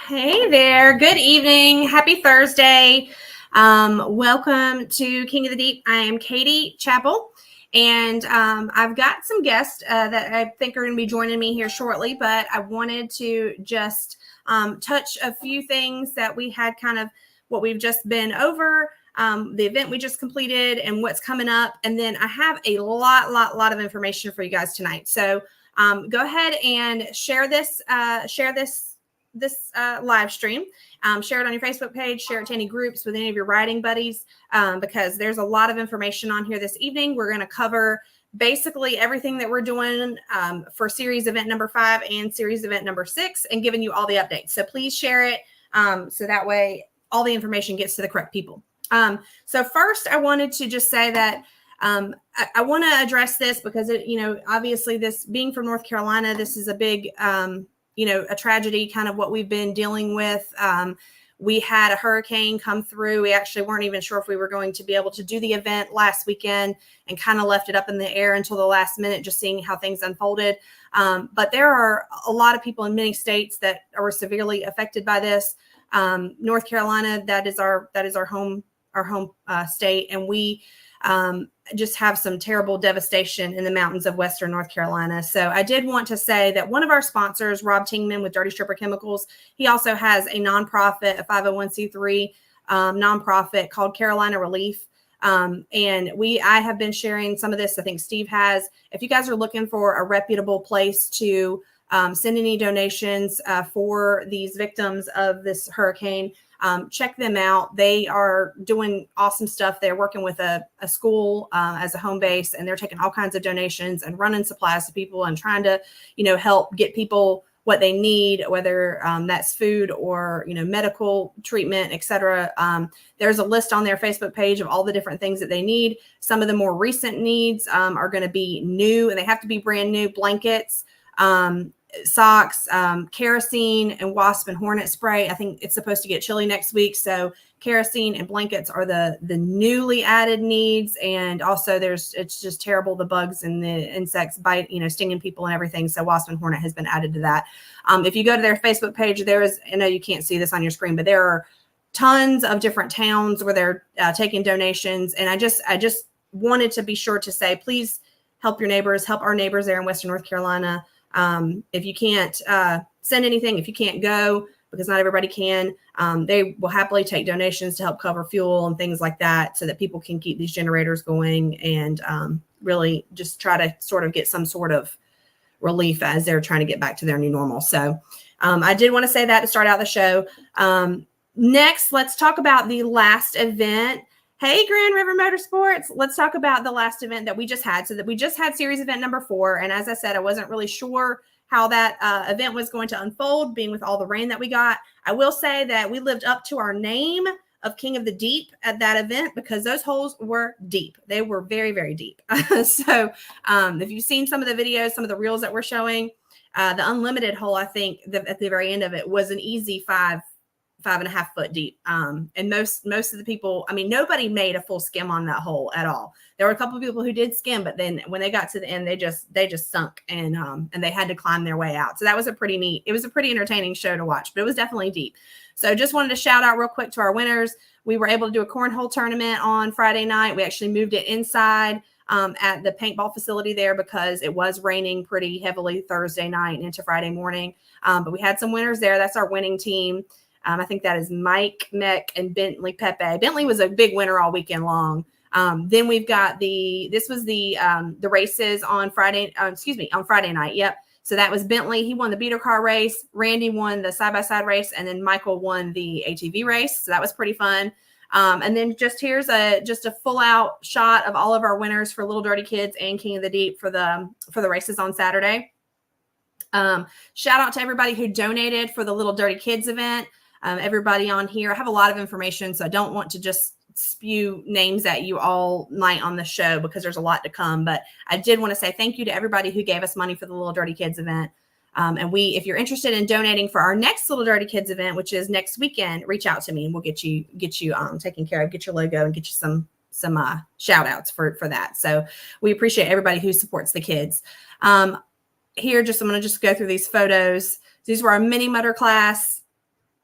Hey there. Good evening. Happy Thursday. Welcome to King of the Deep. I am Katie Chappell, and I've got some guests that I think are going to be joining me here shortly, but I wanted to just touch a few things that we had kind of what we've just been over, the event we just completed and what's coming up. And then I have a lot of information for you guys tonight. So go ahead and share this live stream. Share it on your Facebook page, share it to any groups with any of your riding buddies, because there's a lot of information on here this evening. We're going to cover basically everything that we're doing for series event number 5 and series event number 6 and giving you all the updates. So please share it so that way all the information gets to the correct people. So first I wanted to just say that I want to address this because, obviously this being from North Carolina, this is a big, a tragedy, kind of what we've been dealing with. We had a hurricane come through. We actually weren't even sure if we were going to be able to do the event last weekend and kind of left it up in the air until the last minute, just seeing how things unfolded. But there are a lot of people in many states that are severely affected by this. North Carolina, that is our home state. And we just have some terrible devastation in the mountains of Western North Carolina. So I did want to say that one of our sponsors, Rob Tingman with Dirty Stripper Chemicals, he also has a nonprofit, a 501c3 nonprofit called Carolina Relief. And I have been sharing some of this. I think Steve has. If you guys are looking for a reputable place to send any donations for these victims of this hurricane, check them out. They are doing awesome stuff. They're working with a school as a home base, and they're taking all kinds of donations and running supplies to people and trying to, help get people what they need, whether that's food or, medical treatment, etc. There's a list on their Facebook page of all the different things that they need. Some of the more recent needs are going to be new, and they have to be brand new: blankets, socks, kerosene, and wasp and hornet spray. I think it's supposed to get chilly next week, so kerosene and blankets are the newly added needs. And also it's just terrible, the bugs and the insects bite, stinging people and everything. So wasp and hornet has been added to that. If you go to their Facebook page, there is, I know you can't see this on your screen, but there are tons of different towns where they're taking donations. And I just wanted to be sure to say, please help your neighbors, help our neighbors there in Western North Carolina. If you can't send anything, if you can't go, because not everybody can, they will happily take donations to help cover fuel and things like that so that people can keep these generators going and really just try to sort of get some sort of relief as they're trying to get back to their new normal. So I did want to say that to start out the show. Next, let's talk about the last event. Hey, Grand River Motorsports. Let's talk about the last event that we just had. So that we just had series event number 4. And as I said, I wasn't really sure how that event was going to unfold, being with all the rain that we got. I will say that we lived up to our name of King of the Deep at that event because those holes were deep. They were very, very deep. So if you've seen some of the videos, some of the reels that we're showing, the unlimited hole, I think at the very end of it was an easy 5.5 foot deep. And most of the people, nobody made a full skim on that hole at all. There were a couple of people who did skim, but then when they got to the end, they just sunk and they had to climb their way out. So that was it was a pretty entertaining show to watch, but it was definitely deep. So just wanted to shout out real quick to our winners. We were able to do a cornhole tournament on Friday night. We actually moved it inside at the paintball facility there because it was raining pretty heavily Thursday night and into Friday morning. But we had some winners there. That's our winning team. I think that is Mike, Meck, and Bentley Pepe. Bentley was a big winner all weekend long. Then we've got the races on Friday, on Friday night. Yep. So that was Bentley. He won the beater car race. Randy won the side-by-side race. And then Michael won the ATV race. So that was pretty fun. And then here's a full out shot of all of our winners for Little Dirty Kids and King of the Deep for the races on Saturday. Shout out to everybody who donated for the Little Dirty Kids event. Everybody on here. I have a lot of information, so I don't want to just spew names at you all night on the show because there's a lot to come. But I did want to say thank you to everybody who gave us money for the Little Dirty Kids event. And if you're interested in donating for our next Little Dirty Kids event, which is next weekend, reach out to me and we'll get you taken care of, get your logo and get you some shout outs for that. So we appreciate everybody who supports the kids. Here, I'm going to just go through these photos. These were our mini motor class.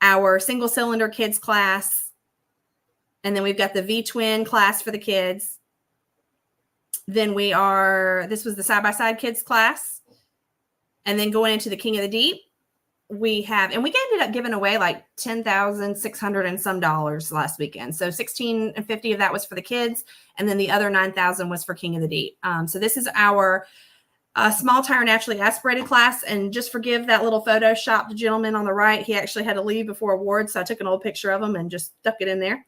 our single cylinder kids class. And then we've got the V-twin class for the kids. Then this was the side-by-side kids class. And then going into the King of the Deep, we ended up giving away like $10,600 and some dollars last weekend. So $1,650 of that was for the kids. And then the other $9,000 was for King of the Deep. So this is our small tire naturally aspirated class. And just forgive that little Photoshop gentleman on the right. He actually had to leave before awards. So I took an old picture of him and just stuck it in there.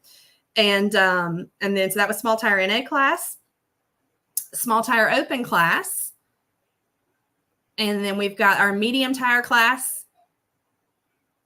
And then, so that was small tire NA class, small tire open class. And then we've got our medium tire class.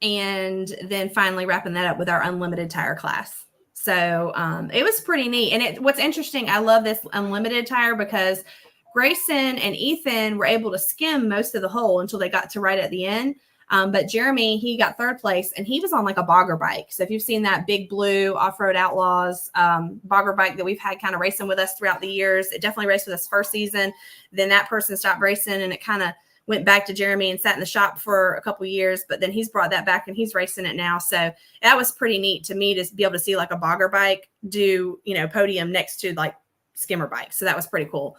And then finally wrapping that up with our unlimited tire class. So it was pretty neat. And what's interesting, I love this unlimited tire because Grayson and Ethan were able to skim most of the hole until they got to right at the end. But Jeremy, he got third place and he was on like a bogger bike. So if you've seen that Big Blue Off-Road Outlaws bogger bike that we've had kind of racing with us throughout the years, it definitely raced with us first season. Then that person stopped racing and it kind of went back to Jeremy and sat in the shop for a couple of years, but then he's brought that back and he's racing it now. So that was pretty neat to me to be able to see like a bogger bike do, podium next to like skimmer bike. So that was pretty cool.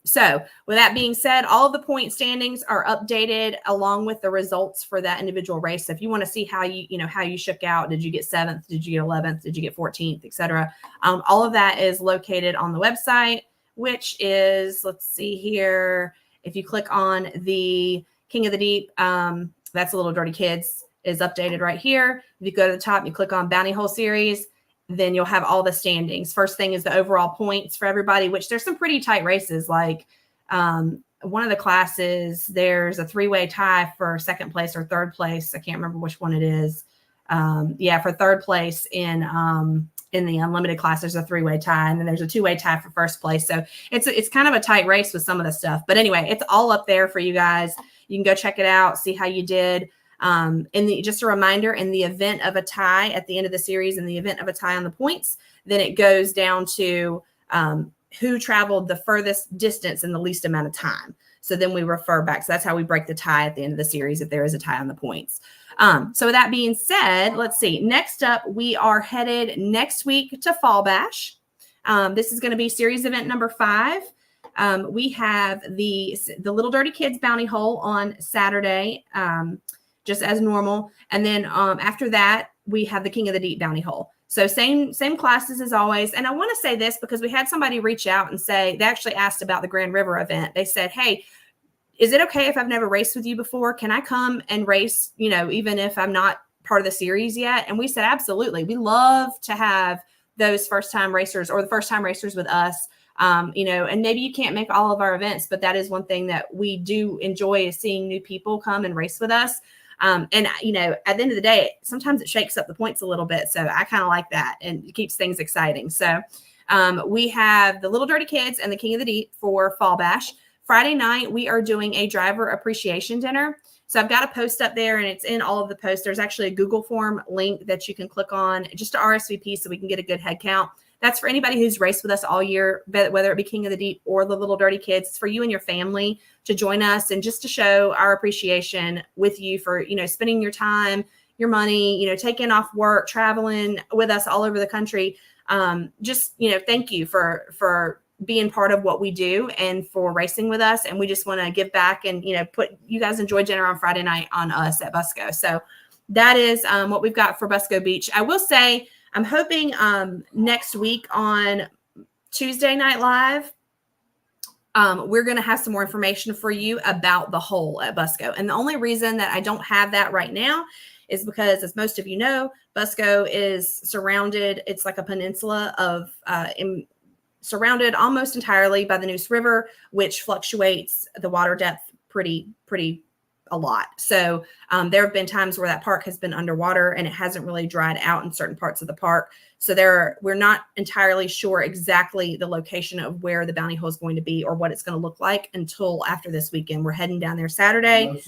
So with that being said, all of the point standings are updated along with the results for that individual race. So if you want to see how you shook out, did you get 7th? Did you get 11th? Did you get 14th, etc. All of that is located on the website, which is, let's see here. If you click on the King of the Deep, that's a Little Dirty Kids is updated right here. If you go to the top, you click on Bounty Hole Series, then you'll have all the standings. First thing is the overall points for everybody, which there's some pretty tight races. Like one of the classes, there's a 3-way tie for second place or third place. I can't remember which one it is. For third place in the unlimited class, there's a 3-way tie, and then there's a 2-way tie for first place. So it's kind of a tight race with some of the stuff. But anyway, it's all up there for you guys. You can go check it out, see how you did. Just a reminder, in the event of a tie at the end of the series, in the event of a tie on the points, then it goes down to who traveled the furthest distance in the least amount of time. So then we refer back. So that's how we break the tie at the end of the series if there is a tie on the points. So with that being said, let's see. Next up, we are headed next week to Fall Bash. This is going to be series event number 5. We have the Little Dirty Kids Bounty Hole on Saturday, just as normal. And then after that, we have the King of the Deep Bounty Hole. So same classes as always. And I want to say this because we had somebody reach out and say, they actually asked about the Grand River event. They said, hey, is it okay if I've never raced with you before? Can I come and race, even if I'm not part of the series yet? And we said, absolutely. We love to have those first-time racers or the first-time racers with us, and maybe you can't make all of our events, but that is one thing that we do enjoy is seeing new people come and race with us. At the end of the day, sometimes it shakes up the points a little bit. So I kind of like that and it keeps things exciting. So we have the Little Dirty Kids and the King of the Deep for Fall Bash. Friday night, we are doing a driver appreciation dinner. So I've got a post up there and it's in all of the posts. There's actually a Google form link that you can click on just to RSVP so we can get a good head count. That's for anybody who's raced with us all year, whether it be King of the Deep or the Little Dirty Kids. It's for you and your family to join us and just to show our appreciation with you for, spending your time, your money, taking off work, traveling with us all over the country. Thank you for being part of what we do and for racing with us. And we just want to give back and, you guys enjoy dinner on Friday night on us at Busco. So that is what we've got for Busco Beach. I will say, I'm hoping next week on Tuesday Night Live, we're going to have some more information for you about the hole at Busco. And the only reason that I don't have that right now is because, as most of you know, Busco is surrounded. It's like a peninsula of surrounded almost entirely by the Neuse River, which fluctuates the water depth pretty a lot. So there have been times where that park has been underwater and it hasn't really dried out in certain parts of the park. So we're not entirely sure exactly the location of where the bounty hole is going to be or what it's going to look like until after this weekend. We're heading down there Saturday.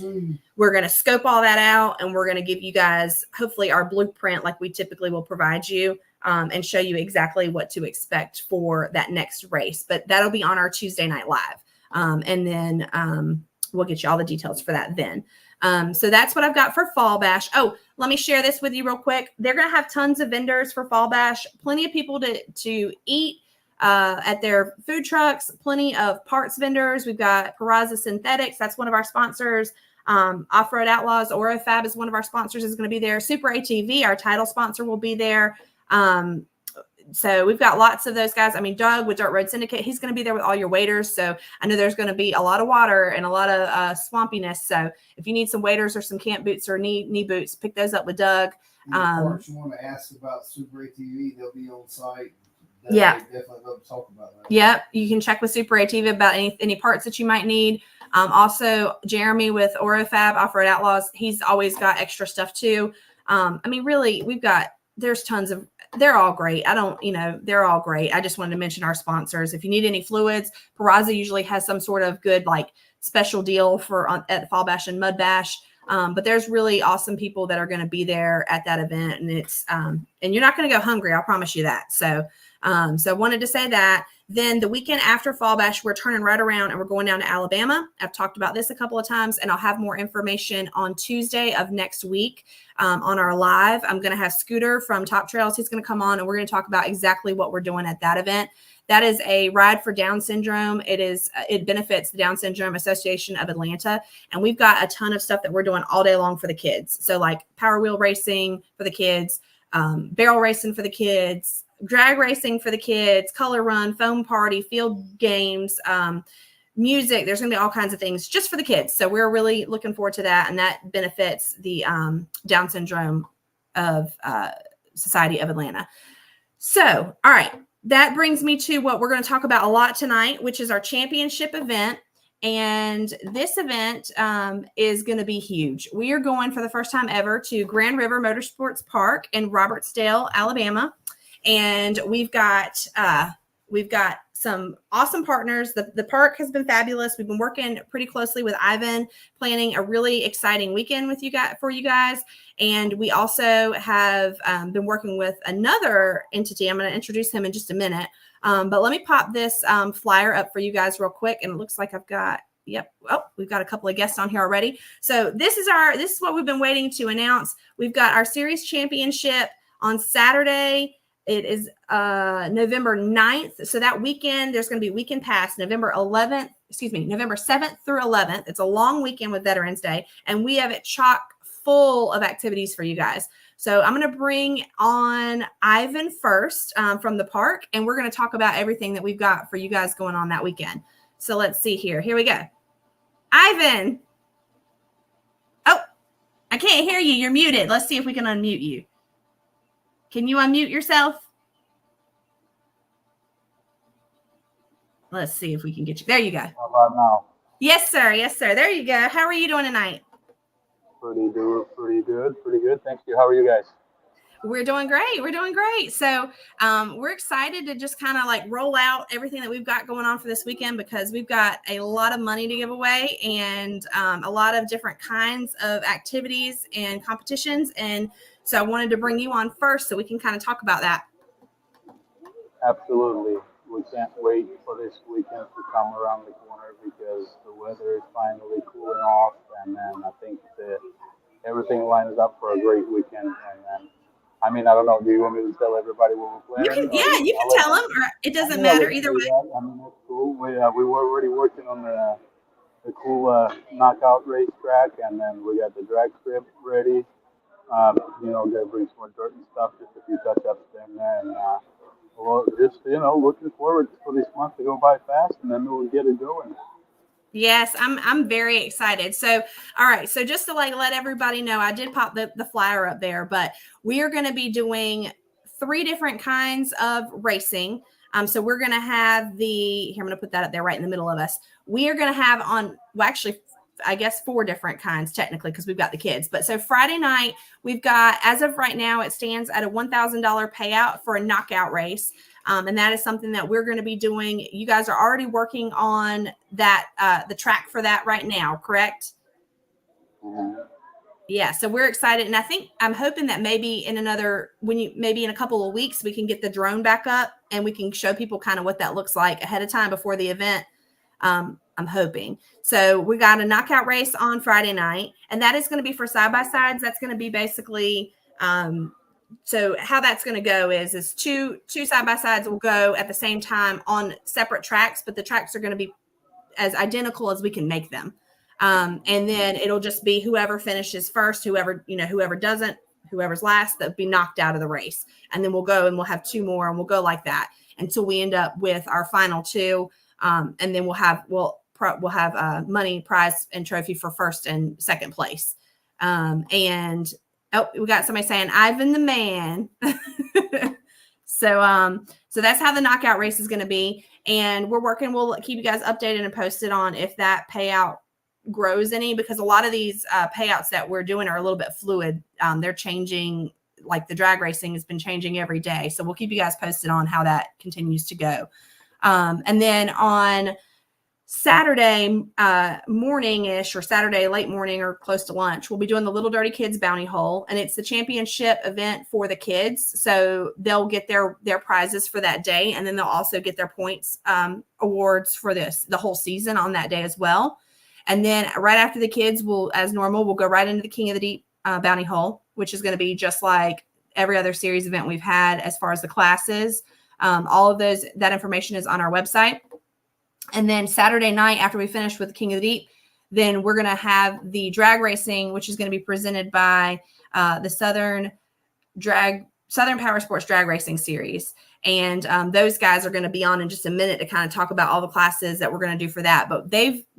We're going to scope all that out and we're going to give you guys hopefully our blueprint like we typically will provide you and show you exactly what to expect for that next race. But that'll be on our Tuesday Night Live. And then we'll get you all the details for that then. So that's what I've got for Fall Bash. Oh, let me share this with you real quick. They're going to have tons of vendors for Fall Bash, plenty of people to eat at their food trucks, plenty of parts vendors. We've got Peraza Synthetics. That's one of our sponsors. Off-Road Outlaws, Orofab is one of our sponsors, is going to be there. Super ATV, our title sponsor, will be there. So we've got lots of those guys. I mean, Doug with Dirt Road Syndicate, he's going to be there with all your waders. So I know there's going to be a lot of water and a lot of swampiness. So if you need some waders or some camp boots or knee boots, pick those up with Doug. Parts you want to ask about Super ATV, they'll be on site. Definitely love to talk about that. Yep, you can check with Super ATV about any parts that you might need. Also, Jeremy with Orofab, Off-Road Outlaws, he's always got extra stuff too. I mean, really, there's tons of, they're all great. They're all great. I just wanted to mention our sponsors. If you need any fluids, Peraza usually has some sort of good special deal at Fall Bash and Mud Bash. But there's really awesome people that are going to be there at that event, and it's and you're not going to go hungry. I'll promise you that. So I wanted to say that. Then the weekend after Fall Bash, we're turning right around and we're going down to Alabama. I've talked about this a couple of times, and I'll have more information on Tuesday of next week on our live. I'm going to have Scooter from Top Trails. He's going to come on, and we're going to talk about exactly what we're doing at that event. That is a ride for Down syndrome. It benefits the Down Syndrome Association of Atlanta. And we've got a ton of stuff that we're doing all day long for the kids. So like power wheel racing for the kids, barrel racing for the kids, drag racing for the kids, color run, foam party, field games, music. There's going to be all kinds of things just for the kids. So we're really looking forward to that. And that benefits the Down Syndrome of Society of Atlanta. So, all right. That brings me to what we're going to talk about a lot tonight, which is our championship event. And this event is going to be huge. We are going for the first time ever to Grand River Motorsports Park in Robertsdale, Alabama. And we've got some awesome partners. The park has been fabulous. We've been working pretty closely with Ivan, planning a really exciting weekend for you guys. And we also have been working with another entity. I'm going to introduce him in just a minute. But let me pop this flyer up for you guys real quick. And it looks like I've got, we've got a couple of guests on here already. So this is what we've been waiting to announce. We've got our series championship on Saturday. It is November 9th. So that weekend, there's going to be weekend pass, November 7th through 11th. It's a long weekend with Veterans Day. And we have it chock full of activities for you guys. So I'm going to bring on Ivan first from the park. And we're going to talk about everything that we've got for you guys going on that weekend. So let's see here. Here we go. Ivan. Oh, I can't hear you. You're muted. Let's see if we can unmute you. Can you unmute yourself? Let's see if we can get you. There you go. How about now? Yes, sir. Yes, sir. There you go. How are you doing tonight? Pretty good. Thank you. How are you guys? We're doing great. So we're excited to just kind of roll out everything that we've got going on for this weekend, because we've got a lot of money to give away and a lot of different kinds of activities and competitions. And so I wanted to bring you on first so we can kind of talk about that. Absolutely. We can't wait for this weekend to come around the corner, because the weather is finally cooling off, and then I think that everything lines up for a great weekend. And then, I don't know. Do you want me to tell everybody what we're planning? You can tell them. Or it doesn't matter either way. That's cool. We were already working on the cool knockout racetrack, and then we got the drag strip ready. Gotta bring some more dirt and stuff, just a few touch-ups in there, and looking forward for this month to go by fast, and then we'll get it going. Yes, I'm very excited. So, all right. So just to let everybody know, I did pop the flyer up there, but we are going to be doing 3 different kinds of racing. So we're going to have I'm going to put that up there right in the middle of us. We are going to have I guess 4 different kinds technically, because we've got the kids. But so Friday night, we've got, as of right now, it stands at a $1,000 payout for a knockout race. And that is something that we're going to be doing. You guys are already working on that, the track for that right now, correct? Mm-hmm. Yeah. So we're excited. And I'm hoping that maybe in a couple of weeks, we can get the drone back up and we can show people kind of what that looks like ahead of time before the event. I'm hoping. So we got a knockout race on Friday night, and that is going to be for side-by-sides. That's going to be basically so how that's going to go is two side-by-sides will go at the same time on separate tracks, but the tracks are going to be as identical as we can make them. And then it'll just be whoever finishes first, whoever doesn't, whoever's last, that'll be knocked out of the race. And then we'll go and we'll have two more, and we'll go like that until we end up with our final two. And then we'll have money, prize, and trophy for first and second place. And we got somebody saying Ivan the man. So that's how the knockout race is going to be. And we'll keep you guys updated and posted on if that payout grows any, because a lot of these payouts that we're doing are a little bit fluid. They're changing, like the drag racing has been changing every day. So we'll keep you guys posted on how that continues to go. And then on Saturday morning-ish, or Saturday late morning or close to lunch, we'll be doing the Little Dirty Kids Bounty Hole, and it's the championship event for the kids. So they'll get their prizes for that day, and then they'll also get their points awards for the whole season on that day as well. And then right after the kids, as normal, we'll go right into the King of the Deep Bounty Hole, which is going to be just like every other series event we've had as far as the classes. All of that information is on our website. And then Saturday night, after we finish with the King of the Deep, then we're going to have the drag racing, which is going to be presented by the Southern Power Sports Drag Racing Series. And those guys are going to be on in just a minute to kind of talk about all the classes that we're going to do for that. But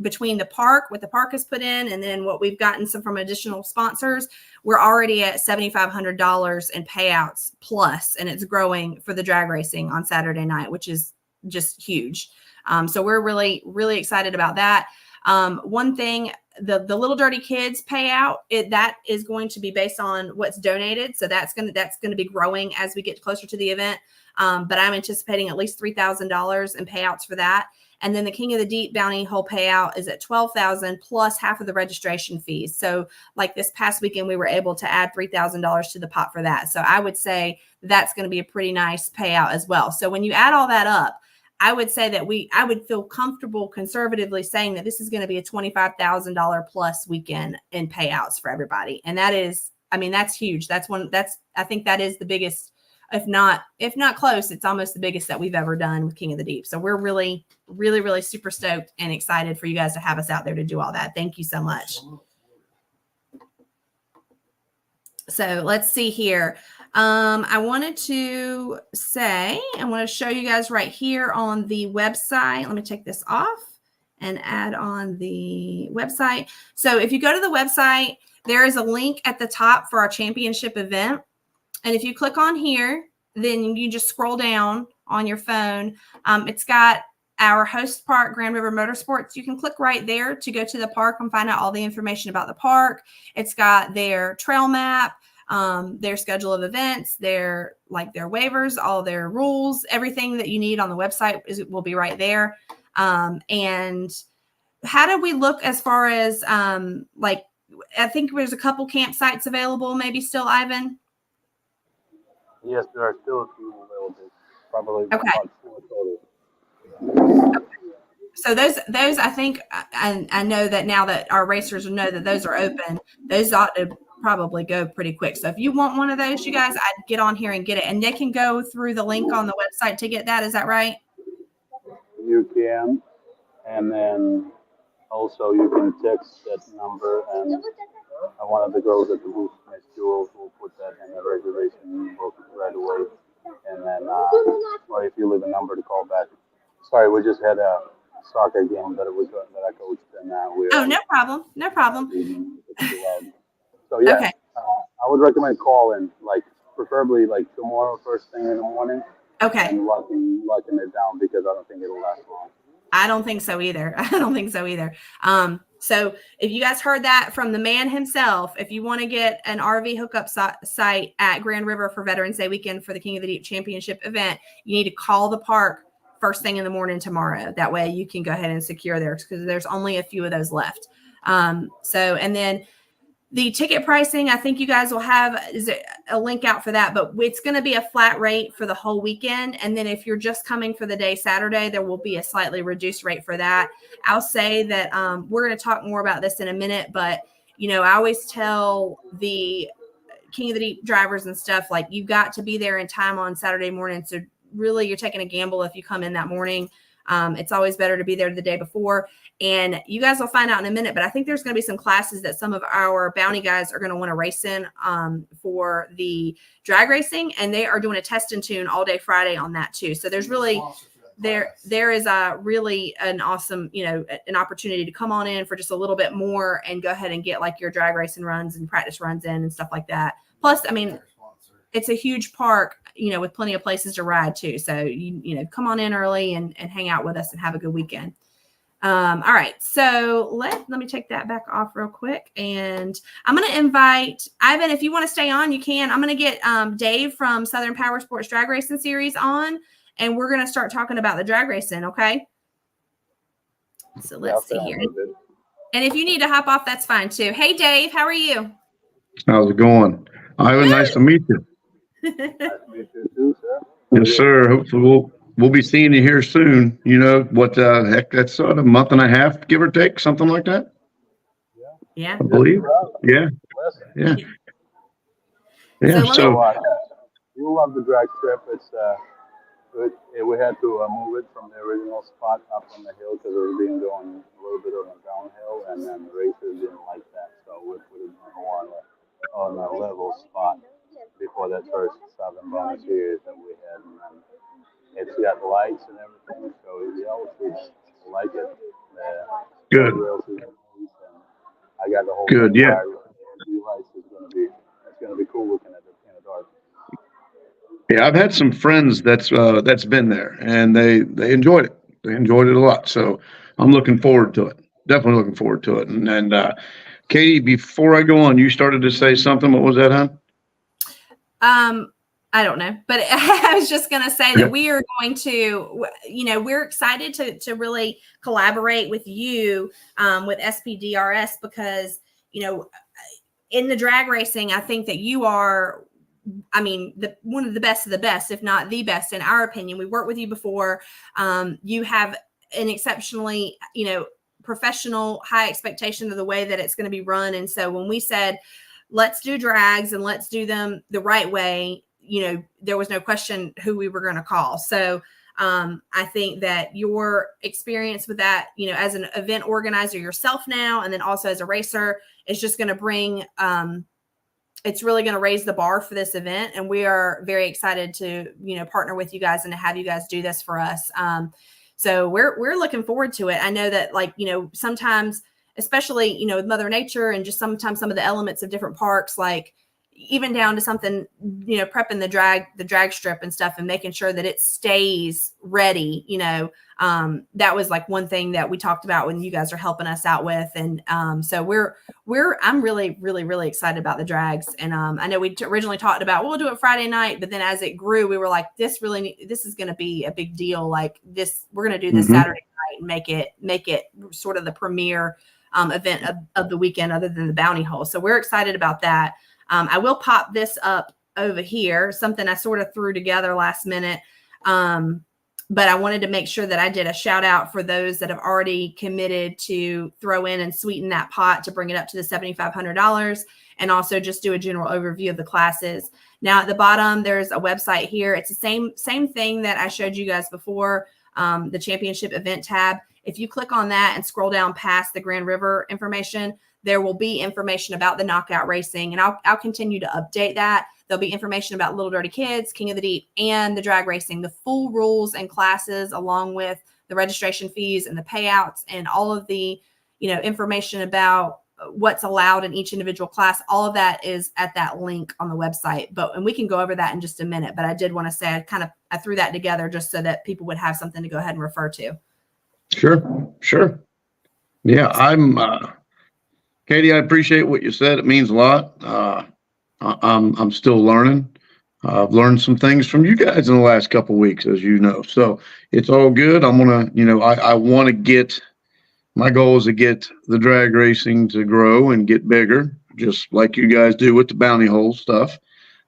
between what the park has put in, and then what we've gotten from additional sponsors, we're already at $7,500 in payouts plus, and it's growing for the drag racing on Saturday night, which is just huge. So we're really, really excited about that. One thing, the Little Dirty Kids payout, that is going to be based on what's donated. So that's going to be growing as we get closer to the event. But I'm anticipating at least $3,000 in payouts for that. And then the King of the Deep Bounty Hole payout is at $12,000 plus half of the registration fees. So like this past weekend, we were able to add $3,000 to the pot for that. So I would say that's going to be a pretty nice payout as well. So when you add all that up, I would say that I would feel comfortable conservatively saying that this is going to be a $25,000 plus weekend in payouts for everybody. And that's huge. I think that is the biggest, if not close, it's almost the biggest that we've ever done with King of the Deep. So we're really, really, really super stoked and excited for you guys to have us out there to do all that. Thank you so much. So let's see here. I wanted to show you guys right here on the website. Let me take this off and add on the website. So if you go to the website, there is a link at the top for our championship event. And if you click on here, then you just scroll down on your phone. It's got our host park, Grand River Motorsports. You can click right there to go to the park and find out all the information about the park. It's got their trail map, their schedule of events, their waivers, all their rules, everything that you need on the website will be right there. And how do we look as far as I think there's a couple campsites available, maybe still, Ivan? Yes, there are still a few available. Probably okay. About 4 total. So those I think, I know that now that our racers know that those are open, those ought to probably go pretty quick. So if you want one of those, you guys, I'd get on here and get it. And they can go through the link on the website to get that. Is that right? You can. And then also you can text that number, and one of the girls at the booth, Miss Jules, will put that in the reservation book right away. And then, or if you leave a number to call back. Sorry, we just had a soccer game that I coached, and we. Oh, no problem. No problem. So yeah, okay. I would recommend calling, preferably tomorrow first thing in the morning. Okay. And locking it down, because I don't think it'll last long. I don't think so either. So if you guys heard that from the man himself, if you want to get an RV hookup site at Grand River for Veterans Day weekend for the King of the Deep Championship event, you need to call the park first thing in the morning tomorrow. That way you can go ahead and secure theirs, because there's only a few of those left. And then The ticket pricing, I think you guys will have a link out for that, but it's going to be a flat rate for the whole weekend. And then if you're just coming for the day Saturday, there will be a slightly reduced rate for that. I'll say that we're going to talk more about this in a minute, but, you know, I always tell the King of the Deep drivers and stuff, like, you've got to be there in time on Saturday morning. So really you're taking a gamble if you come in that morning. It's always better to be there the day before. And you guys will find out in a minute, but I think there's going to be some classes that some of our bounty guys are going to want to race in for the drag racing, and they are doing a test and tune all day Friday on that too. So there's really there is a really an awesome, you know, an opportunity to come on in for just a little bit more and go ahead and get like your drag racing runs and practice runs in and stuff like that. Plus, I mean, it's a huge park, you know, with plenty of places to ride too. So you know, come on in early and hang out with us and have a good weekend. All right, so let me take that back off real quick, and I'm going to invite Ivan. If you want to stay on, you can. I'm going to get Dave from Southern Power Sports Drag Racing Series on, and we're going to start talking about the drag racing, okay? So let's see here. And if you need to hop off, that's fine too. Hey, Dave, how are you? How's it going? Ivan, nice to meet you. Nice to meet you too, sir. Yes, sir. Hopefully we'll be seeing you here soon. You know what? Heck, that's a month and a half, give or take, something like that. Yeah. I believe. Yeah. Yeah. Yeah. So you love the drag strip. We had to move it from the original spot up on the hill because it was being going a little bit on a downhill, and then the racers didn't like that, so we put it more on a level spot before that first Southern Bonus series that we had. And then it's got lights and everything, so yeah, we like it. Good. I got the whole good. Yeah. Lights is gonna be cool looking at it in the dark. Yeah, I've had some friends that's been there, and they enjoyed it. They enjoyed it a lot. So I'm looking forward to it. Definitely looking forward to it. And Katie, before I go on, you started to say something. What was that, hon? I don't know, but I was just going to say that we are going to, you know, we're excited to really collaborate with you with SPDRS because, you know, in the drag racing, I think that you are, I mean, one of the best, if not the best, in our opinion. We worked with you before. You have an exceptionally, you know, professional, high expectation of the way that it's going to be run. And so when we said, let's do drags and let's do them the right way, you know, there was no question who we were going to call. So I think that your experience with that, you know, as an event organizer yourself now, and then also as a racer, is just going to bring, it's really going to raise the bar for this event. And we are very excited to, you know, partner with you guys and to have you guys do this for us. So we're looking forward to it. I know that, like, you know, sometimes, especially, you know, with Mother Nature and just sometimes some of the elements of different parks, like even down to something, you know, prepping the drag strip and stuff and making sure that it stays ready, you know, that was like one thing that we talked about when you guys are helping us out with. And so I'm really, really, really excited about the drags. And I know we originally talked about, we'll do it Friday night, but then as it grew, we were like, this is going to be a big deal. Like this, we're going to do this Saturday night and make it sort of the premier event of the weekend other than the bounty hole. So we're excited about that. I will pop this up over here, something I sort of threw together last minute. But I wanted to make sure that I did a shout out for those that have already committed to throw in and sweeten that pot to bring it up to the $7,500, and also just do a general overview of the classes. Now at the bottom, there's a website here. It's the same thing that I showed you guys before, the championship event tab. If you click on that and scroll down past the Grand River information, there will be information about the knockout racing, and I'll continue to update that. There'll be information about Little Dirty Kids, King of the Deep, and the drag racing, the full rules and classes, along with the registration fees and the payouts and all of the, you know, information about what's allowed in each individual class. All of that is at that link on the website. And we can go over that in just a minute. But I did want to say I threw that together just so that people would have something to go ahead and refer to. Sure. Yeah, Katie, I appreciate what you said. It means a lot. I'm still learning. I've learned some things from you guys in the last couple of weeks, as you know. So it's all good. I'm gonna, you know, I want to get. My goal is to get the drag racing to grow and get bigger. just like you guys do with the bounty hole stuff.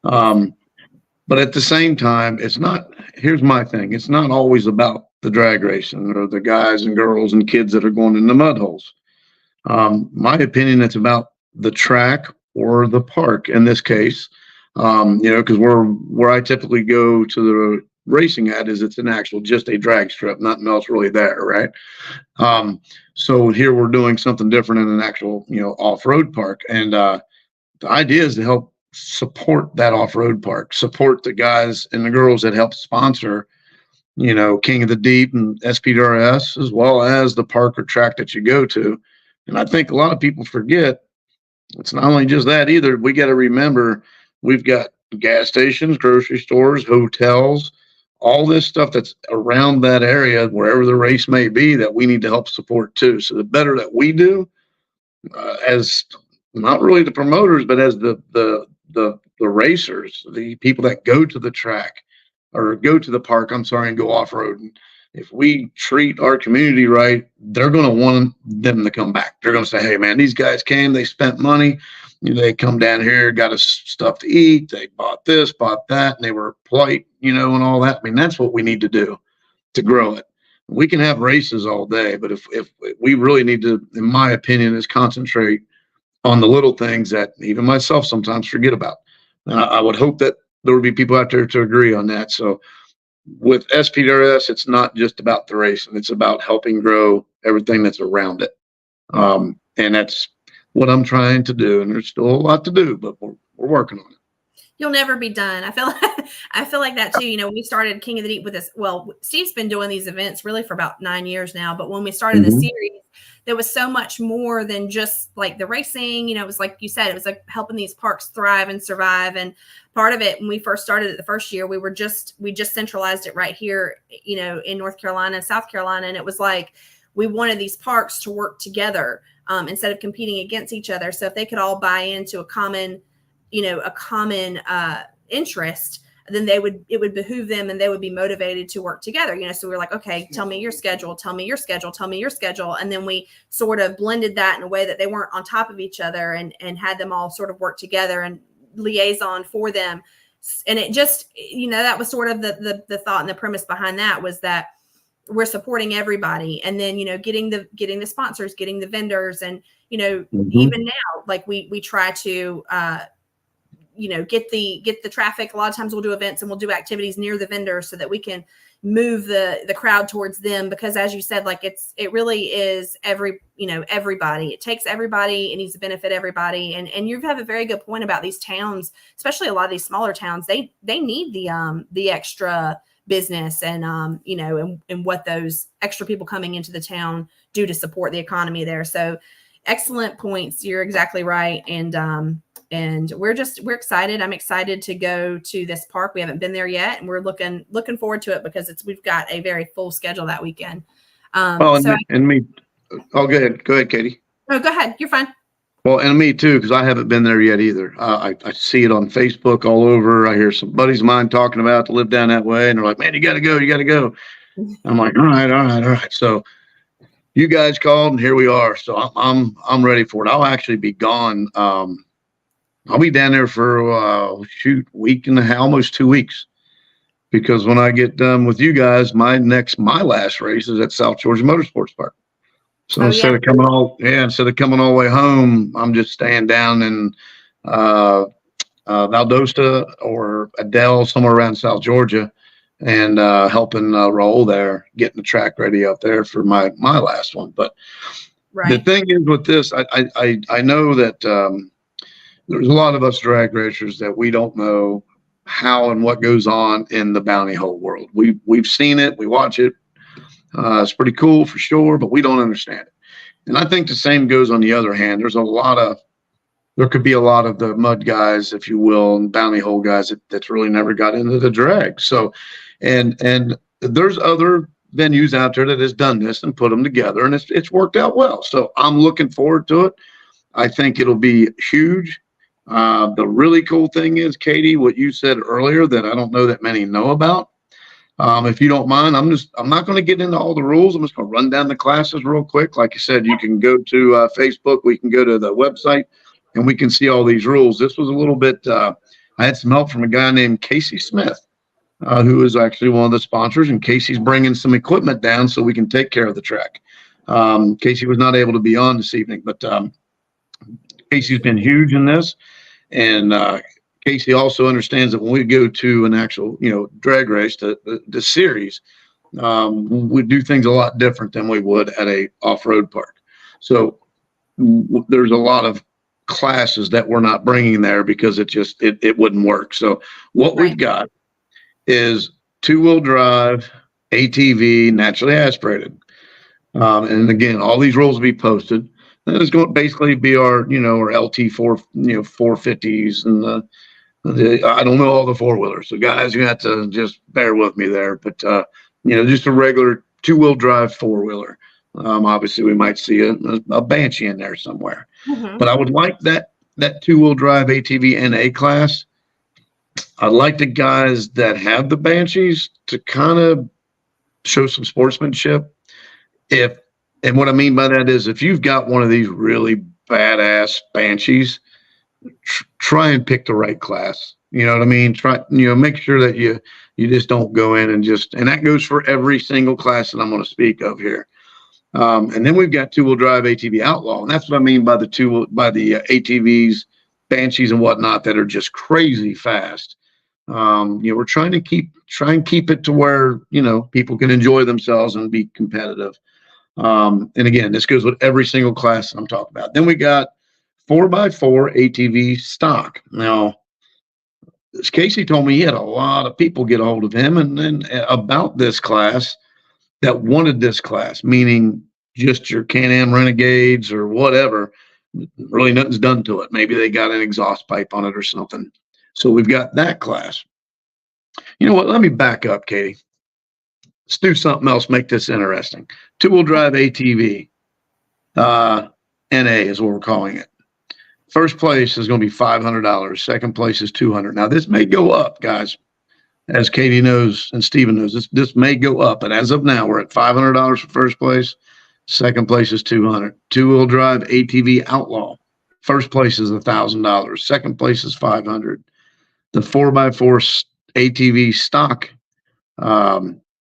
But at the same time, it's not, here's my thing. It's not always about the drag racing or the guys and girls and kids that are going in the mud holes. My opinion, it's about the track or the park in this case. Because where I typically go to the racing at is it's an actual, just a drag strip, nothing else really there, right? So here we're doing something different in an actual, off-road park. And the idea is to help support that off-road park, support the guys and the girls that help sponsor, King of the Deep and SPDRS, as well as the park or track that you go to. And I think a lot of people forget it's not only just that either. We got to remember we've got gas stations, grocery stores, hotels, all this stuff that's around that area, wherever the race may be, that we need to help support too. So the better that we do, as not really the promoters, but as the racers, the people that go to the track or go to the park, and go off-road. And if we treat our community right, they're going to want them to come back. They're going to say, hey man, these guys came, they spent money, they come down here, got us stuff to eat, they bought this, bought that, and they were polite, and all that. I mean, that's what we need to do to grow it. We can have races all day, but if we really need to, in my opinion, is concentrate on the little things that even myself sometimes forget about. And I would hope that there would be people out there to agree on that. So with SPDRS, it's not just about the racing. It's about helping grow everything that's around it. And that's what I'm trying to do. And there's still a lot to do, but we're working on it. You'll never be done. I feel like that too. We started King of the Deep with this. Well, Steve's been doing these events really for about 9 years now. But when we started the series, there was so much more than just like the racing. It was like you said, it was like helping these parks thrive and survive. And part of it, when we first started it the first year, we just centralized it right here, in North Carolina, South Carolina. And it was like, we wanted these parks to work together instead of competing against each other. So if they could all buy into a common interest, then it would behoove them and they would be motivated to work together. So we were like, okay, tell me your schedule, tell me your schedule, tell me your schedule. And then we sort of blended that in a way that they weren't on top of each other and had them all sort of work together and liaison for them. And it just, that was sort of the thought and the premise behind that was that we're supporting everybody. And then, getting the sponsors, getting the vendors and, even now, like we try to, get the traffic. A lot of times we'll do events and we'll do activities near the vendors so that we can move the crowd towards them. Because as you said, like it really is everybody. It takes everybody. It needs to benefit everybody. And you have a very good point about these towns, especially a lot of these smaller towns. They need the extra business and and what those extra people coming into the town do to support the economy there. So excellent points. You're exactly right. And we're excited. I'm excited to go to this park. We haven't been there yet, and we're looking forward to it because we've got a very full schedule that weekend. Go ahead, Katie. No, go ahead. You're fine. Well, and me too, because I haven't been there yet either. I see it on Facebook all over. I hear some buddies of mine talking about to live down that way, and they're like, "Man, you got to go." I'm like, all right. So you guys called, and here we are. So I'm ready for it. I'll actually be gone. I'll be down there for week and a half, almost 2 weeks, because when I get done with you guys, my last race is at South Georgia Motorsports Park. So instead of coming all the way home, I'm just staying down in Valdosta or Adele, somewhere around South Georgia, and helping roll there, getting the track ready out there for my last one. But the thing is with this, I know that there's a lot of us drag racers that we don't know how and what goes on in the bounty hole world. We've seen it, we watch it. It's pretty cool for sure, but we don't understand it. And I think the same goes on the other hand. There could be a lot of the mud guys, if you will, and bounty hole guys that's really never got into the drag. So, and there's other venues out there that has done this and put them together, and it's worked out well. So I'm looking forward to it. I think it'll be huge. The really cool thing is, Katie, what you said earlier that I don't know that many know about. If you don't mind, I'm not going to get into all the rules. I'm just going to run down the classes real quick. Like you said, you can go to Facebook. We can go to the website, and we can see all these rules. This was a little bit, I had some help from a guy named Casey Smith, who is actually one of the sponsors, and Casey's bringing some equipment down so we can take care of the track. Casey was not able to be on this evening, but Casey's been huge in this, and Casey also understands that when we go to an actual, drag race, the series, we do things a lot different than we would at a off-road park. So there's a lot of classes that we're not bringing there because it wouldn't work. So what we've got is 2-wheel drive, ATV, naturally aspirated. And again, all these rules will be posted. And it's going to basically be our, our LT4, 450s and I don't know all the 4-wheelers. So guys, you have to just bear with me there. But, just a regular 2-wheel drive 4-wheeler. Obviously we might see a Banshee in there somewhere, but I would like that 2-wheel drive ATV NA class. I'd like the guys that have the Banshees to kind of show some sportsmanship. And what I mean by that is if you've got one of these really badass Banshees, try and pick the right class. You know what I mean? Try, make sure that you just don't go in and that goes for every single class that I'm going to speak of here. And then we've got 2-wheel drive ATV Outlaw, and that's what I mean by the ATVs, Banshees, and whatnot that are just crazy fast. We're trying to keep it to where people can enjoy themselves and be competitive. And again, this goes with every single class that I'm talking about. Then we got 4x4 ATV stock. Now, as Casey told me, he had a lot of people get a hold of him and about this class that wanted this class, meaning just your Can-Am Renegades or whatever. Really nothing's done to it. Maybe they got an exhaust pipe on it or something. So we've got that class. You know what? Let me back up, Katie. Let's do something else, make this interesting. 2-wheel drive ATV, NA is what we're calling it. First place is going to be $500. Second place is $200. Now, this may go up, guys. As Katie knows and Steven knows, this may go up. And as of now, we're at $500 for first place. Second place is $200. 2-wheel drive ATV Outlaw. First place is $1,000. Second place is $500. The 4x4 ATV stock, 4x4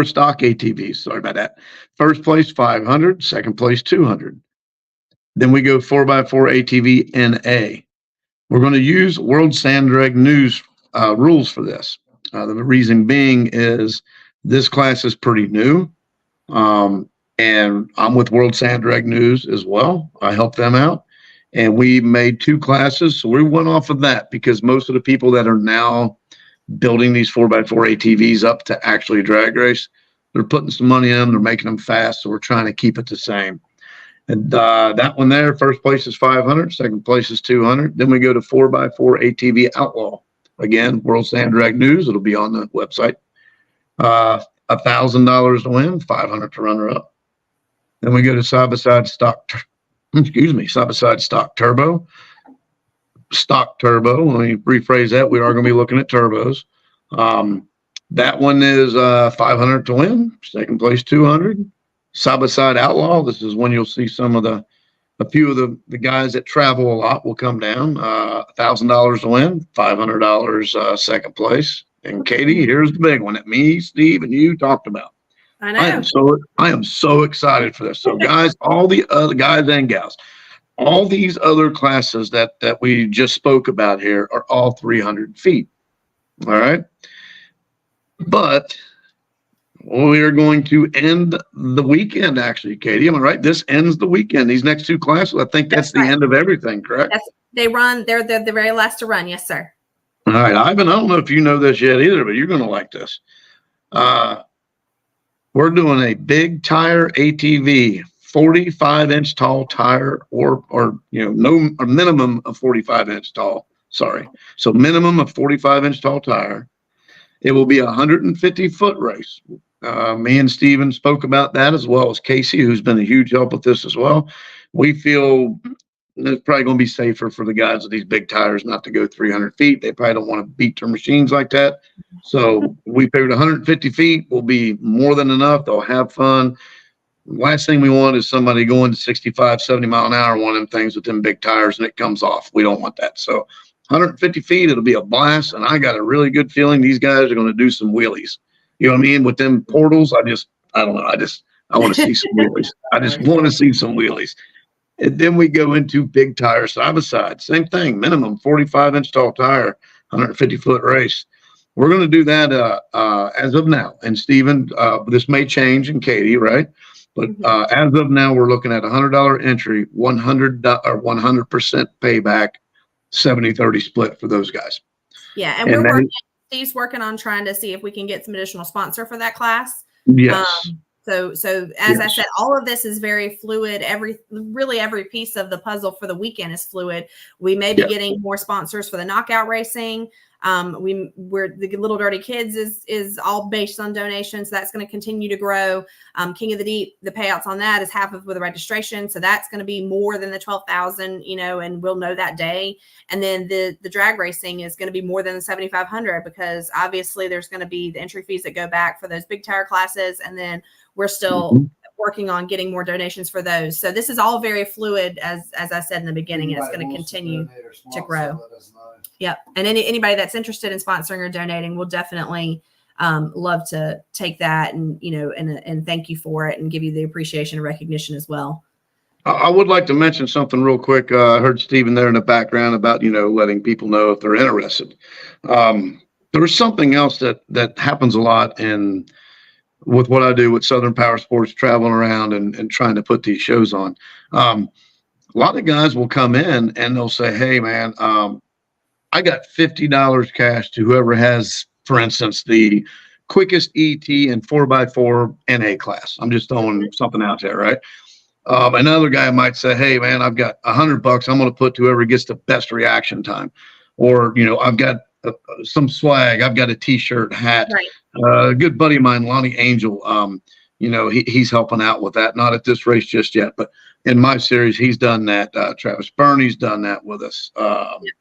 stock ATVs. Sorry about that. First place $500. Second place $200. Then we go 4x4 ATV NA. We're going to use World Sand Drag News rules for this. The reason being is this class is pretty new. And I'm with World Sand Drag News as well. I help them out. And we made 2 classes. So we went off of that because most of the people that are now building these 4x4 ATVs up to actually drag race, they're putting some money in them. They're making them fast. So we're trying to keep it the same. And that one there, first place is $500. Second place is $200. Then we go to 4x4 ATV Outlaw. Again, World Sand Drag News. It'll be on the website. $1,000 to win, $500 to runner up. Then we go to side-by-side stock turbo. Stock turbo. Let me rephrase that. We are going to be looking at turbos. That one is $500 to win. Second place, $200. Side-by-side Outlaw. This is when you'll see a few of the guys that travel a lot will come down. $1,000 to win, $500 second place. And Katie, here's the big one that me, Steve, and you talked about. I know. I am so excited for this. So guys, all the other guys and gals, all these other classes that we just spoke about here are all 300 feet. All right. But we are going to end the weekend, actually, Katie. Am I right? This ends the weekend. These next 2 classes, I think that's the end of everything, correct? They're the very last to run. Yes, sir. All right, Ivan, I don't know if you know this yet either, but you're going to like this. We're doing a big tire ATV, 45-inch tall tire, or a minimum of 45-inch tall. Sorry. So minimum of 45-inch tall tire. It will be a 150-foot race. Me and Steven spoke about that, as well as Casey, who's been a huge help with this as well. We feel it's probably going to be safer for the guys with these big tires not to go 300 feet. They probably don't want to beat their machines like that. So we figured 150 feet will be more than enough. They'll have fun. last thing we want is somebody going 65, 70 mile an hour, one of them things with them big tires, and it comes off. We don't want that. So 150 feet, it'll be a blast. And I got a really good feeling these guys are going to do some wheelies. You know what I mean? With them portals, I don't know. I want to see some wheelies. I just want to see some wheelies. And then we go into big tire side by side. Same thing, minimum 45-inch tall tire, 150-foot race. We're going to do that as of now. And Stephen, this may change, and Katie, right? But as of now, we're looking at $100 entry, 100% payback, 70-30 split for those guys. Yeah, and Steve's working on trying to see if we can get some additional sponsor for that class. Yes. So as I said, all of this is very fluid. Every piece of the puzzle for the weekend is fluid. We may be getting more sponsors for the knockout racing. We're the Little Dirty Kids is all based on donations. So that's going to continue to grow. King of the Deep, the payouts on that is half of with the registration. So that's going to be more than the 12,000, and we'll know that day. And then the drag racing is going to be more than the 7,500 because obviously there's going to be the entry fees that go back for those big tire classes. And then we're still working on getting more donations for those. So this is all very fluid, as I said in the beginning, and it's going to continue to grow. Yep. And anybody that's interested in sponsoring or donating will definitely love to take that and, and thank you for it and give you the appreciation and recognition as well. I would like to mention something real quick. I heard Stephen there in the background about, letting people know if they're interested. There's something else that happens a lot with what I do with Southern Power Sports, traveling around and trying to put these shows on. A lot of guys will come in and they'll say, hey, man, I got $50 cash to whoever has, for instance, the quickest ET and 4x4 NA class. I'm just throwing something out there, right? Another guy might say, hey, man, I've got $100. I'm going to put to whoever gets the best reaction time. Or, I've got some swag. I've got a T-shirt, hat. Right. A good buddy of mine, Lonnie Angel, he's helping out with that. Not at this race just yet, but in my series, he's done that. Travis Burney's done that with us.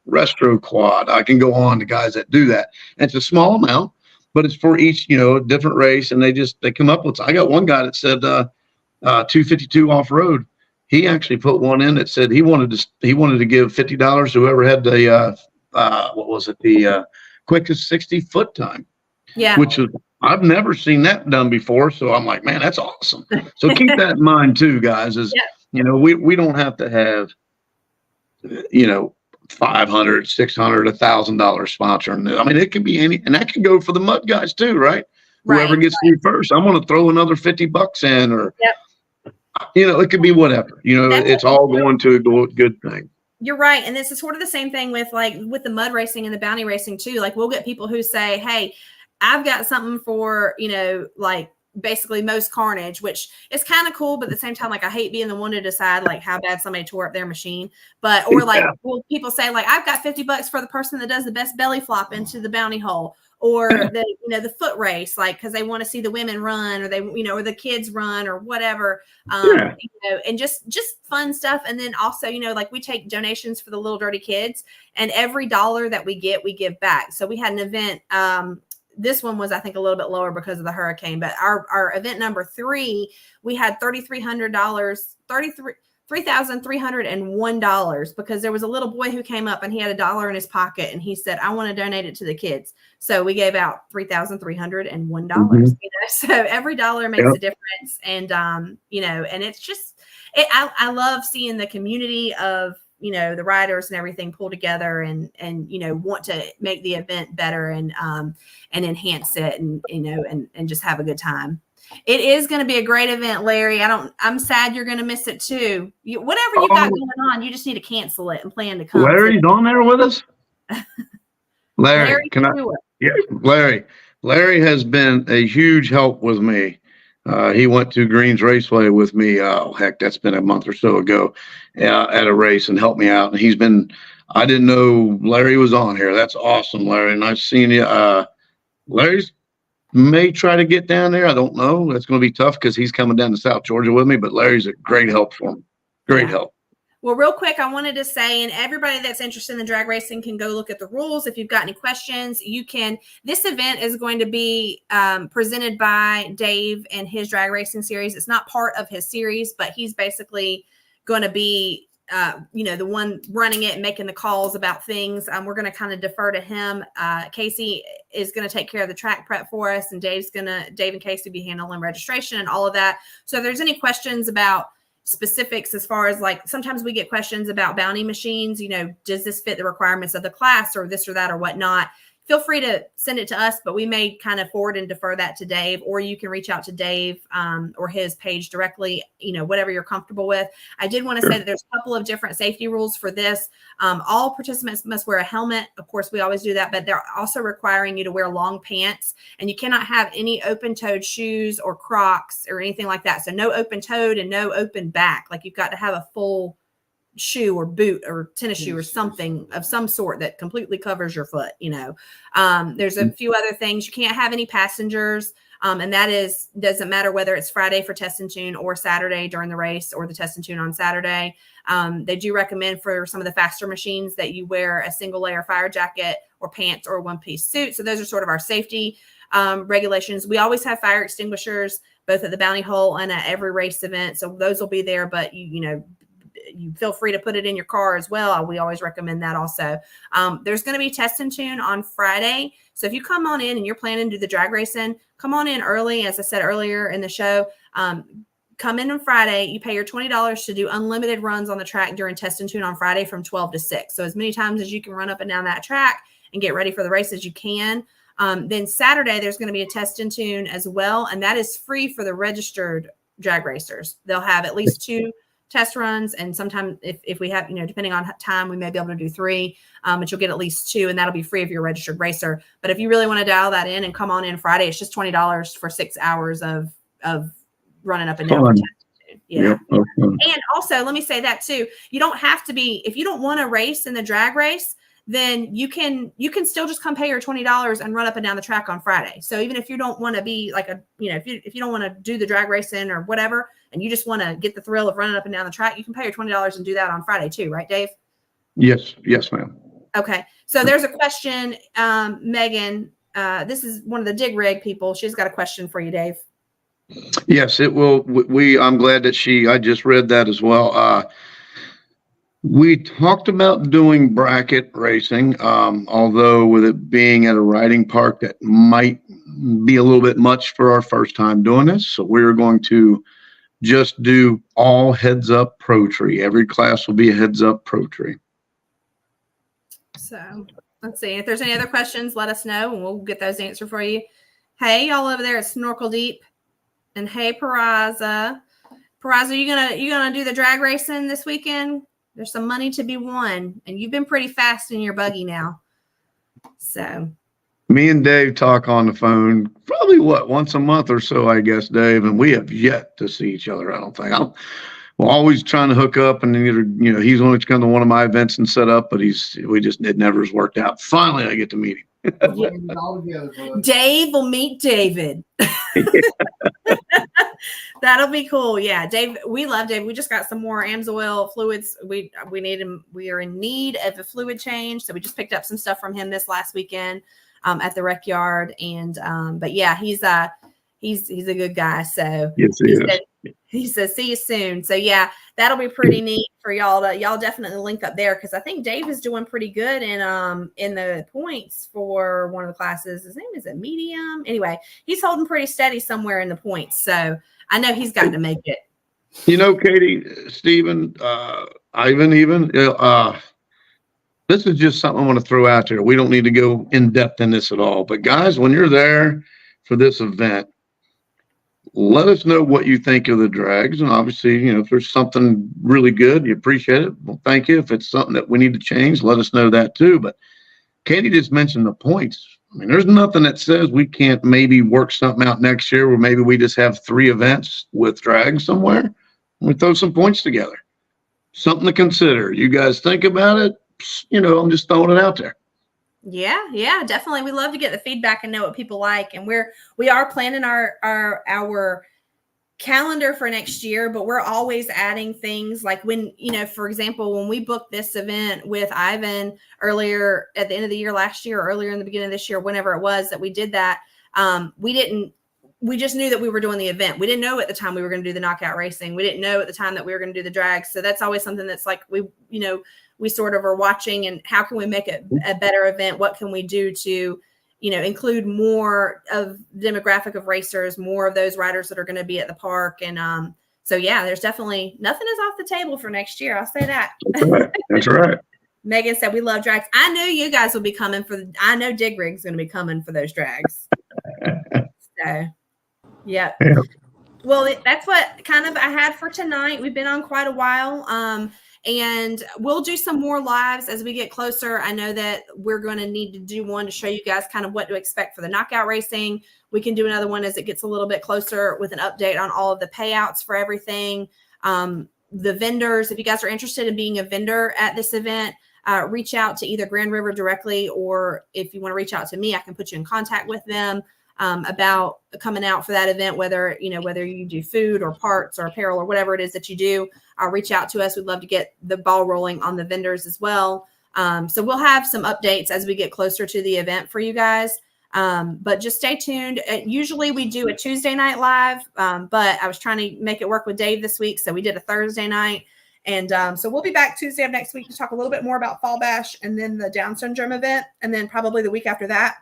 Restro Quad. I can go on to guys that do that. And it's a small amount, but it's for each, different race. And they come up with, I got one guy that said 252 off road. He actually put one in that said he wanted to give $50 to whoever had the, the quickest 60-foot time. Yeah. Which is, I've never seen that done before. So I'm like, man, that's awesome. So keep that in mind too, guys, we don't have to have, $500, $600, $1,000 sponsor. I mean, it can be any, and that can go for the mud guys too, right? Whoever gets through first, I'm going to throw another $50 in, or, it could be whatever, it's all going to a good thing. You're right. And this is sort of the same thing with the mud racing and the bounty racing too. Like we'll get people who say, hey, I've got something for, basically most carnage, which is kind of cool, but at the same time, I hate being the one to decide how bad somebody tore up their machine. But well, people say I've got $50 for the person that does the best belly flop into the bounty hole, or the foot race, because they want to see the women run, or they or the kids run, or whatever. And just fun stuff. And then also we take donations for the Little Dirty Kids, and every dollar that we get, we give back. So we had an event. This one was, I think, a little bit lower because of the hurricane, but our event number 3, we had $3,301 because there was a little boy who came up and he had $1 in his pocket and he said, I want to donate it to the kids. So we gave out $3,301. So every dollar makes a difference. And, and it's just, I love seeing the community of, the riders and everything pull together and want to make the event better and enhance it and just have a good time. It is going to be a great event, Larry. I'm sad you're going to miss it too. Whatever you got going on, you just need to cancel it and plan to come. Larry's on there with us. Larry, Larry has been a huge help with me. He went to Greens Raceway with me. That's been a month or so ago at a race and helped me out. And I didn't know Larry was on here. That's awesome, Larry. Nice seeing you. Larry's may try to get down there. I don't know. That's going to be tough because he's coming down to South Georgia with me, but Larry's a great help for him. Great help. Well, real quick, I wanted to say, and everybody that's interested in the drag racing can go look at the rules. If you've got any questions, you can. This event is going to be presented by Dave and his drag racing series. It's not part of his series, but he's basically going to be, the one running it and making the calls about things. We're going to kind of defer to him. Casey is going to take care of the track prep for us, and Dave and Casey be handling registration and all of that. So if there's any questions about specifics, as far as like, sometimes we get questions about bounty machines, does this fit the requirements of the class or this or that or whatnot, feel free to send it to us, but we may kind of forward and defer that to Dave, or you can reach out to Dave or his page directly, whatever you're comfortable with. I did want to say that there's a couple of different safety rules for this. All participants must wear a helmet. Of course, we always do that, but they're also requiring you to wear long pants, and you cannot have any open-toed shoes or Crocs or anything like that. So no open-toed and no open back. Like, you've got to have a full shoe or boot or tennis shoe or something of some sort that completely covers your foot. There's a few other things. You can't have any passengers. And that doesn't matter whether it's Friday for test and tune or Saturday during the race or the test and tune on Saturday. They do recommend for some of the faster machines that you wear a single layer fire jacket or pants or a one-piece suit. So those are sort of our safety regulations. We always have fire extinguishers, both at the bounty hole and at every race event. So those will be there, but you feel free to put it in your car as well. We always recommend that also. There's going to be test and tune on Friday. So if you come on in and you're planning to do the drag racing, come on in early. As I said earlier in the show, come in on Friday. You pay your $20 to do unlimited runs on the track during test and tune on Friday from 12 to 6. So as many times as you can run up and down that track and get ready for the race as you can. Then Saturday, there's going to be a test and tune as well. And that is free for the registered drag racers. They'll have at least 2 test runs, and sometimes if we have, depending on time, we may be able to do 3, but you'll get at least 2, and that'll be free if you're a registered racer. But if you really want to dial that in and come on in Friday, it's just $20 for 6 hours of running up and down. For test. Yeah. Yep. And also, let me say that too. You don't have to be, if you don't want to race in the drag race, then you can still just come pay your $20 and run up and down the track on Friday. So even if you don't want to be like if you don't want to do the drag racing or whatever, and you just want to get the thrill of running up and down the track, you can pay your $20 and do that on Friday too, right, Dave? Yes, ma'am. Okay. So there's a question, Megan. This is one of the dig rig people. She's got a question for you, Dave. Yes, it will. I'm glad that I just read that as well. We talked about doing bracket racing, although with it being at a riding park, that might be a little bit much for our first time doing this. So we're going to just do all heads up pro tree. Every class will be a heads up pro tree. So let's see. If there's any other questions, let us know and we'll get those answered for you. Hey, y'all over there at Snorkel Deep. And hey, Peraza. Peraza, you gonna do the drag racing this weekend? There's some money to be won, and you've been pretty fast in your buggy now. So me and Dave talk on the phone probably once a month or so, I guess, Dave, and we have yet to see each other. I don't think. We're always trying to hook up, and either he's only come to one of my events and set up, but it never has worked out. Finally, I get to meet him. Dave will meet David. That'll be cool. Yeah, Dave, we love Dave. We just got some more AMSOIL fluids. We need him. We are in need of a fluid change, so we just picked up some stuff from him this last weekend at the rec yard. And but yeah, he's a good guy. So yes, he says see you soon. So yeah, that'll be pretty neat for y'all definitely link up there, because I think Dave is doing pretty good in the points for one of the classes. His name is a medium. Anyway, he's holding pretty steady somewhere in the points. So I know he's got to make it. Katie, Stephen, Ivan, even this is just something I want to throw out there. We don't need to go in depth in this at all, but guys, when you're there for this event, let us know what you think of the drags. And obviously, if there's something really good, you appreciate it, well, thank you. If it's something that we need to change, let us know that too. But Katie just mentioned the points. I mean, there's nothing that says we can't maybe work something out next year where maybe we just have 3 events with drags somewhere and we throw some points together. Something to consider. You guys think about it. I'm just throwing it out there. Yeah, definitely. We love to get the feedback and know what people like. And we are planning our calendar for next year, but we're always adding things like when, for example, when we booked this event with Ivan earlier at the end of the year last year, or earlier in the beginning of this year, whenever it was that we did that, we just knew that we were doing the event. We didn't know at the time we were going to do the knockout racing. We didn't know at the time that we were going to do the drags. So that's always something that's like, we sort of are watching, and how can we make it a better event? What can we do to, include more of the demographic of racers, more of those riders that are going to be at the park. And so, yeah, there's definitely nothing is off the table for next year. I'll say that. That's right. Megan said, we love drags. I knew you guys will be coming I know Dig Rig's going to be coming for those drags. So, yeah. Well, that's what kind of I had for tonight. We've been on quite a while. And we'll do some more lives as we get closer. I know that we're going to need to do one to show you guys kind of what to expect for the knockout racing. We can do another one as it gets a little bit closer with an update on all of the payouts for everything. The vendors, if you guys are interested in being a vendor at this event, reach out to either Grand River directly, or if you want to reach out to me, I can put you in contact with them about coming out for that event, whether you do food or parts or apparel or whatever it is that you do. Reach out to us. We'd love to get the ball rolling on the vendors as well. So we'll have some updates as we get closer to the event for you guys. But just stay tuned. Usually we do a Tuesday night live, but I was trying to make it work with Dave this week. So we did a Thursday night. And so we'll be back Tuesday of next week to talk a little bit more about Fall Bash and then the Down syndrome event. And then probably the week after that,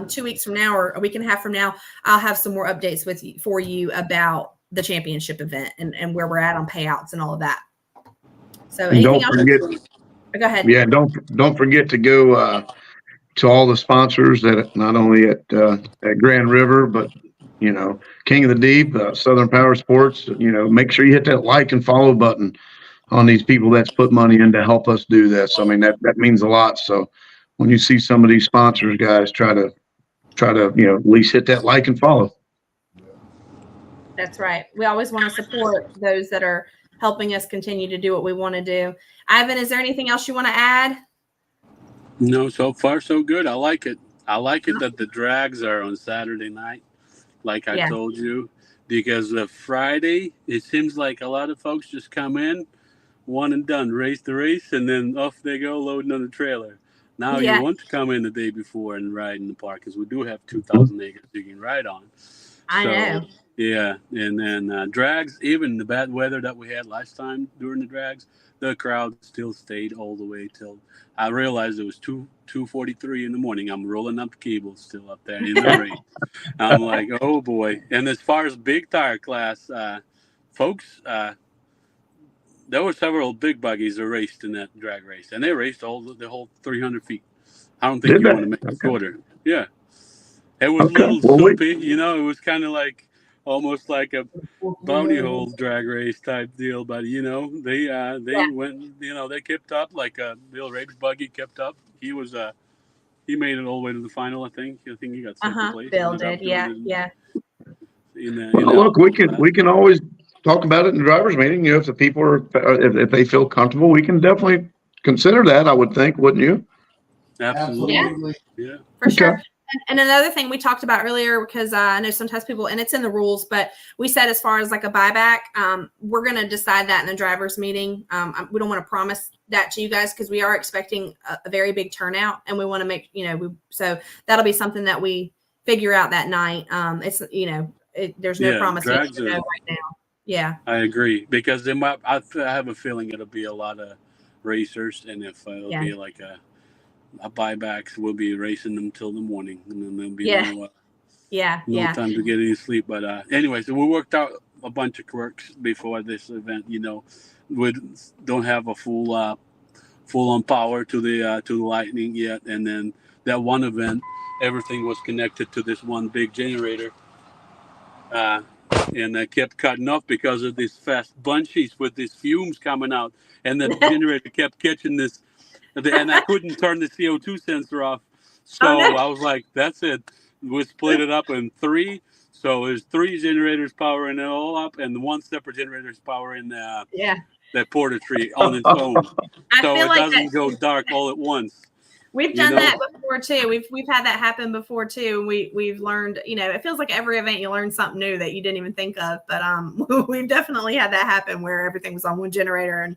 2 weeks from now or a week and a half from now, I'll have some more updates for you about the championship event and where we're at on payouts and all of that. So anything else? Go ahead. Yeah, don't forget to go to all the sponsors that not only at Grand River, but King of the Deep, Southern Power Sports. Make sure you hit that like and follow button on these people that's put money in to help us do this. I mean, that means a lot. So when you see some of these sponsors, guys, try to at least hit that like and follow. That's right. We always want to support those that are helping us continue to do what we want to do. Ivan, is there anything else you want to add? No, so far so good. I like it. I like it that the drags are on Saturday night, like I told you, because the Friday, it seems like a lot of folks just come in, one and done, race the race, and then off they go loading on the trailer. Now you want to come in the day before and ride in the park, because we do have 2,000 acres you can ride on. I know. Yeah, and then drags, even the bad weather that we had last time during the drags, the crowd still stayed all the way till I realized it was 2:43 in the morning. I'm rolling up cables still up there in the rain. I'm like, oh boy. And as far as big tire class, folks, there were several big buggies that raced in that drag race, and they raced the whole 300 feet. I don't think you want to make it shorter. Yeah. It was a little soupy, it was kind of like almost like a bounty hole drag race type deal, but they went, they kept up like Bill Rabe's buggy kept up. He was he made it all the way to the final. I think he got second place. Bill did, yeah. Look, we can always talk about it in the drivers' meeting. If the people are, if they feel comfortable, we can definitely consider that. I would think, wouldn't you? Absolutely. Yeah. For sure. And another thing we talked about earlier, because I know sometimes people, and it's in the rules, but we said as far as like a buyback, we're going to decide that in the drivers meeting. We don't want to promise that to you guys because we are expecting a very big turnout, and we want to make, so that'll be something that we figure out that night. It's, there's no promise right now. Yeah. I agree, because I have a feeling it'll be a lot of racers, and if it'll be like a buybacks, we'll be racing them till the morning, and then there'll be no time to get any sleep. But anyway, so we worked out a bunch of quirks before this event. We don't have a full on power to the lightning yet, and then that one event, everything was connected to this one big generator, and I kept cutting off because of these fast bunchies with these fumes coming out, and the generator kept catching this. And I couldn't turn the CO2 sensor off. So I was like, that's it. We split it up in 3. So there's 3 generators powering it all up, and the one separate generator is powering that porta tree on its own. So it doesn't go dark all at once. We've done that before. before too. We've had that happen before too. We've learned, it feels like every event you learn something new that you didn't even think of. But we've definitely had that happen where everything was on one generator and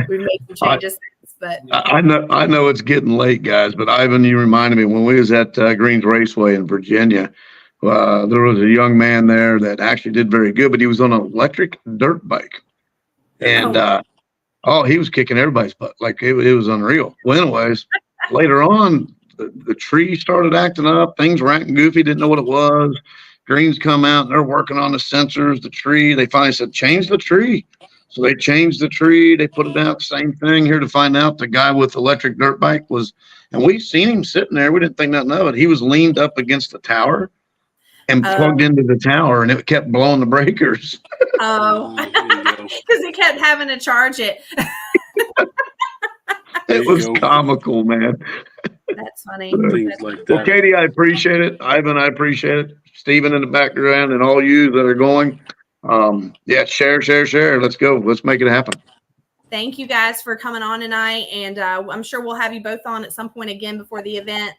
we've made some changes. But I know it's getting late, guys. But Ivan, you reminded me when we was at Greens Raceway in Virginia. There was a young man there that actually did very good, but he was on an electric dirt bike, and he was kicking everybody's butt. Like it was unreal. Well, anyways, later on, the tree started acting up. Things were acting goofy. Didn't know what it was. Greens come out and they're working on the sensors, the tree. They finally said, change the tree. So they changed the tree. They put it out. Same thing here to find out the guy with the electric dirt bike was, and we seen him sitting there. We didn't think nothing of it. He was leaned up against the tower and plugged into the tower, and it kept blowing the breakers. Because he kept having to charge it. It was comical, man. That's funny. Things like that. Well, Katie, I appreciate it. Ivan, I appreciate it. Stephen in the background and all you that are going. Share. Let's go. Let's make it happen. Thank you guys for coming on tonight. And I'm sure we'll have you both on at some point again before the event.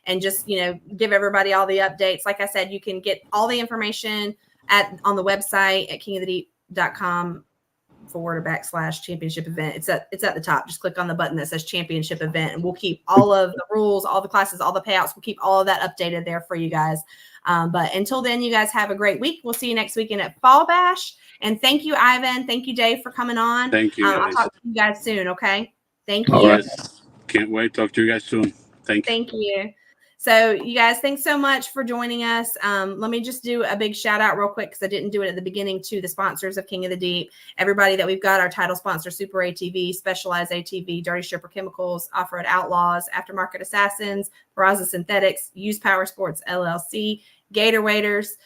And just, give everybody all the updates. Like I said, you can get all the information on the website at kingofthedeep.com/championship event. It's at the top. Just click on the button that says championship event, and we'll keep all of the rules, all the classes, all the payouts. We'll keep all of that updated there for you guys. But until then, you guys have a great week. We'll see you next weekend at Fall Bash. And thank you, Ivan. Thank you, Dave, for coming on. Thank you, guys. I'll talk to you guys soon. Okay. Thank you. Yes. Can't wait. Talk to you guys soon. Thank you. Thank you. So you guys, thanks so much for joining us. Let me just do a big shout out real quick because I didn't do it at the beginning to the sponsors of King of the Deep. Everybody that we've got, our title sponsor, Super ATV, Specialized ATV, Dirty Stripper Chemicals, Off-Road Outlaws, Aftermarket Assassins, Peraza Synthetics, Use Power Sports LLC, Gator Waders,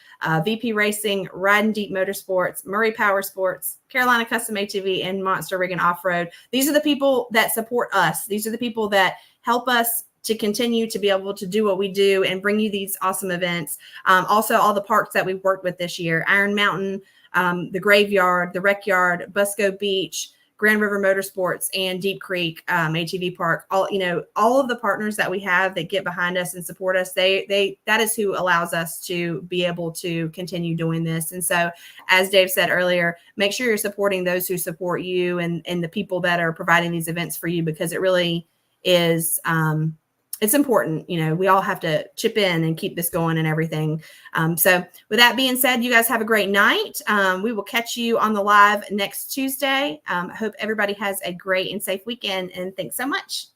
VP Racing, Riding Deep Motorsports, Murray Power Sports, Carolina Custom ATV, and Monster Rig and Off-Road. These are the people that support us. These are the people that help us to continue to be able to do what we do and bring you these awesome events. Also, all the parks that we've worked with this year, Iron Mountain, the Graveyard, the Rec Yard, Busco Beach, Grand River Motorsports, and Deep Creek ATV Park. All of the partners that we have that get behind us and support us, that is who allows us to be able to continue doing this. And so, as Dave said earlier, make sure you're supporting those who support you and the people that are providing these events for you, because it really is it's important. We all have to chip in and keep this going and everything. So with that being said, you guys have a great night. We will catch you on the live next Tuesday. I hope everybody has a great and safe weekend, and thanks so much.